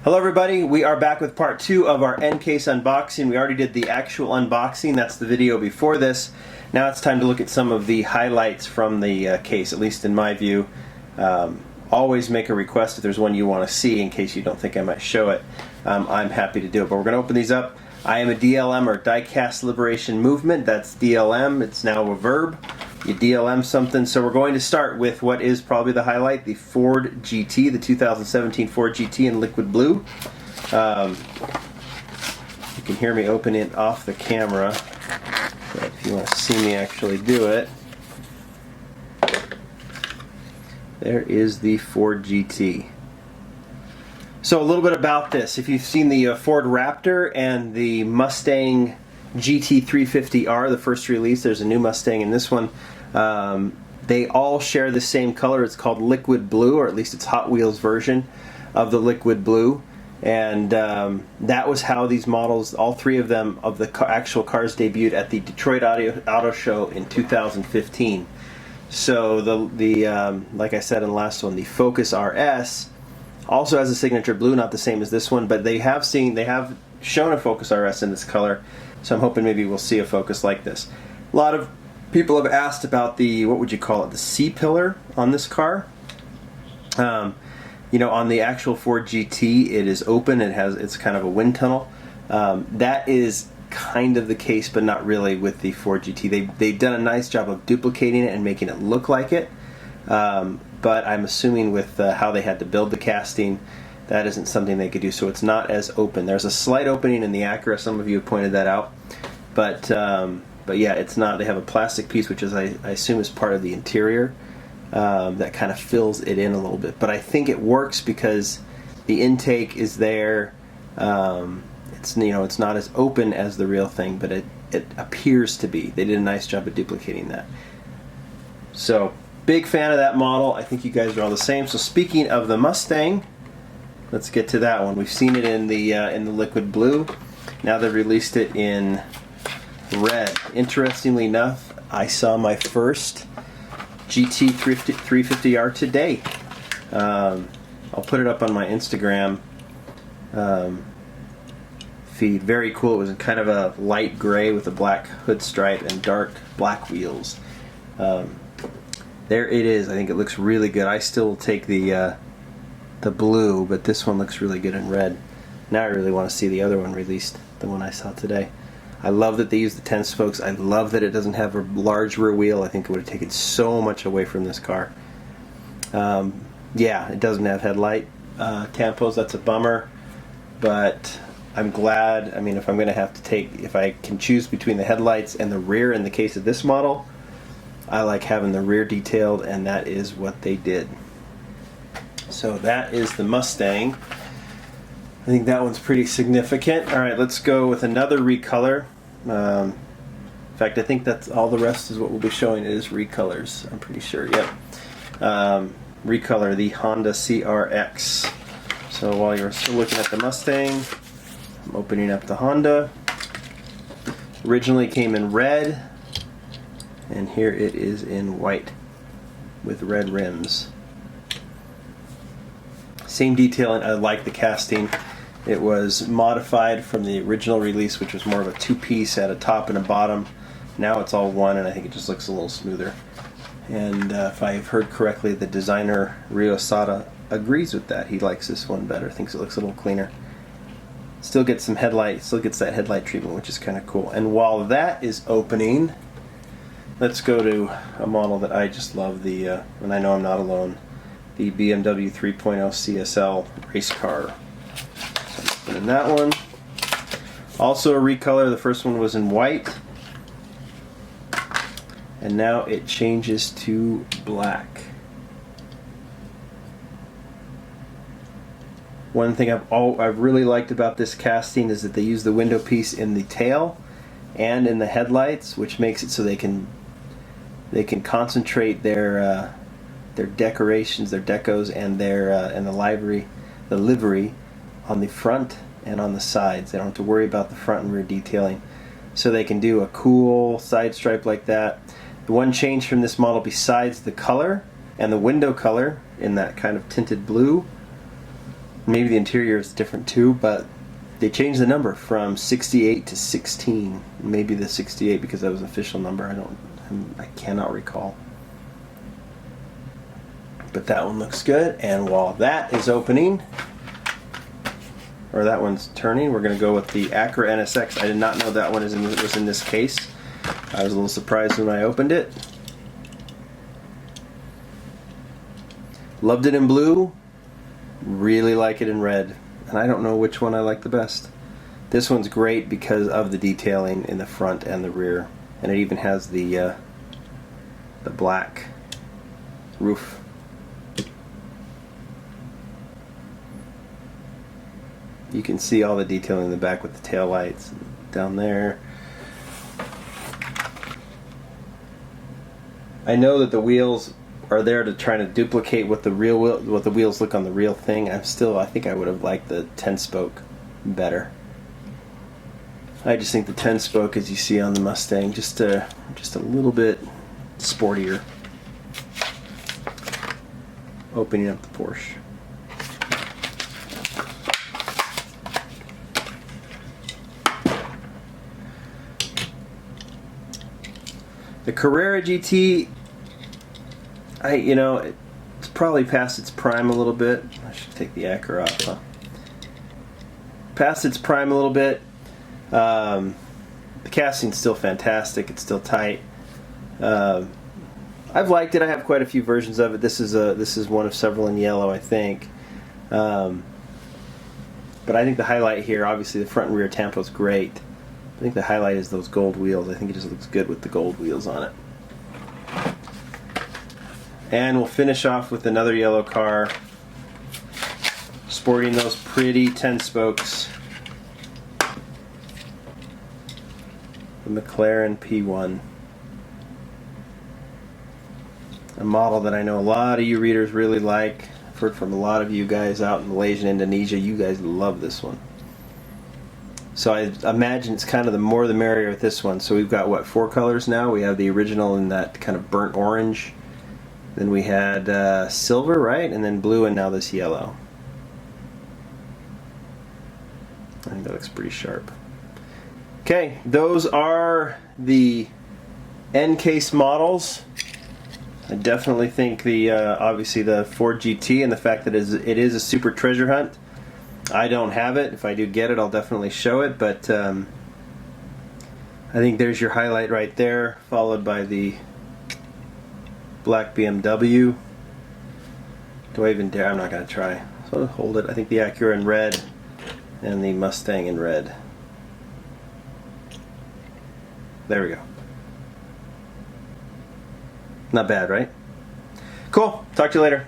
Hello everybody, we are back with part 2 of our end case unboxing. We already did the actual unboxing, that's the video before this. Now it's time to look at some of the highlights from the case, at least in my view. Always make a request if there's one you want to see in case you don't think I might show it. I'm happy to do it, but we're going to open these up. I am a DLM, or Die-Cast Liberation Movement. That's DLM, it's now a verb. You DLM something, so we're going to start with what is probably the highlight, the Ford GT, the 2017 Ford GT in liquid blue. You can hear me open it off the camera, but if you want to see me actually do it, there is the Ford GT. So a little bit about this. If you've seen the Ford Raptor and the Mustang GT350R, the first release, there's a new Mustang in this one. They all share the same color. It's called liquid blue, or at least it's Hot Wheels version of the liquid blue. And that was how these models, all three of them, of the actual cars, debuted at the Detroit Auto Show in 2015. So like I said in the last one, the Focus RS also has a signature blue, not the same as this one, but they have shown a Focus RS in this color. So I'm hoping maybe we'll see a Focus like this. A lot of people have asked about the, what would you call it, the C-pillar on this car. You know, on the actual Ford GT, it is open. It's kind of a wind tunnel. That is kind of the case, but not really with the Ford GT. They've done a nice job of duplicating it and making it look like it. But I'm assuming with how they had to build the casting, that isn't something they could do, so it's not as open. There's a slight opening in the Acura. Some of you have pointed that out, but yeah, it's not. They have a plastic piece, which is I assume is part of the interior, that kind of fills it in a little bit. But I think it works because the intake is there. It's it's not as open as the real thing, but it appears to be. They did a nice job of duplicating that. So big fan of that model. I think you guys are all the same. So speaking of the Mustang, let's get to that one. We've seen it in the liquid blue. Now they've released it in red. Interestingly enough, I saw my first GT350R today. I'll put it up on my Instagram feed. Very cool. It was kind of a light gray with a black hood stripe and dark black wheels. There it is. I think it looks really good. I still take the blue, but this one looks really good in red. Now I really want to see the other one released, the one I saw today. I love that they use the 10 spokes. I love that it doesn't have a large rear wheel. I think it would have taken so much away from this car. Yeah, it doesn't have headlight tampos. That's a bummer, but I'm glad. I mean, if I'm going to have to if I can choose between the headlights and the rear in the case of this model, I like having the rear detailed, and that is what they did. So that is the Mustang. I think that one's pretty significant. Alright, let's go with another recolor. In fact, I think that's all the rest is what we'll be showing is recolors. I'm pretty sure, yep. Recolor, the Honda CRX. So while you're still looking at the Mustang, I'm opening up the Honda. Originally came in red, and here it is in white with red rims. Same detailing. I like the casting. It was modified from the original release, which was more of a two-piece, had a top and a bottom. Now it's all one, and I think it just looks a little smoother. And if I've heard correctly, the designer Rio Sada agrees with that. He likes this one better, thinks it looks a little cleaner. Still gets some headlight, still gets that headlight treatment, which is kind of cool. And while that is opening, let's go to a model that I just love, and I know I'm not alone, the BMW 3.0 CSL race car. So I'm opening that one. Also a recolor. The first one was in white, and now it changes to black. One thing I've really liked about this casting is that they use the window piece in the tail and in the headlights, which makes it so they can concentrate their decorations, their decos, and and the livery on the front and on the sides. They don't have to worry about the front and rear detailing, so they can do a cool side stripe like that. The one change from this model, besides the color and the window color in that kind of tinted blue, Maybe the interior is different too, but they changed the number from 68 to 16. Maybe the 68 because that was an official number. I cannot recall. But that one looks good. And while that is opening, or that one's turning, we're going to go with the Acura NSX. I did not know that one was in this case. I was a little surprised when I opened it. Loved it in blue. Really like it in red. And I don't know which one I like the best. This one's great because of the detailing in the front and the rear. And it even has the black roof. You can see all the detailing in the back with the tail lights down there. I know that the wheels are there to try to duplicate what the wheels look on the real thing. I think I would have liked the 10-spoke better. I just think the 10-spoke, as you see on the Mustang, just a little bit sportier. Opening up the Porsche. The Carrera GT, it's probably past its prime a little bit. I should take the Acura off. Huh? Past its prime a little bit. The casting's still fantastic. It's still tight. I've liked it. I have quite a few versions of it. This is one of several in yellow, I think. But I think the highlight here, obviously, the front and rear tampo is great. I think the highlight is those gold wheels. I think it just looks good with the gold wheels on it. And we'll finish off with another yellow car, sporting those pretty 10 spokes. The McLaren P1. A model that I know a lot of you readers really like. I've heard from a lot of you guys out in Malaysia and Indonesia. You guys love this one. So I imagine it's kind of the more the merrier with this one. So we've got, what, 4 colors now? We have the original in that kind of burnt orange. Then we had silver, right? And then blue, and now this yellow. I think that looks pretty sharp. Okay, those are the N-case models. I definitely think obviously the Ford GT and the fact that it is a super treasure hunt. I don't have it. If I do get it, I'll definitely show it, but I think there's your highlight right there, followed by the black BMW. Do I even dare? I'm not going to try. So I'll hold it. I think the Acura in red and the Mustang in red. There we go. Not bad, right? Cool. Talk to you later.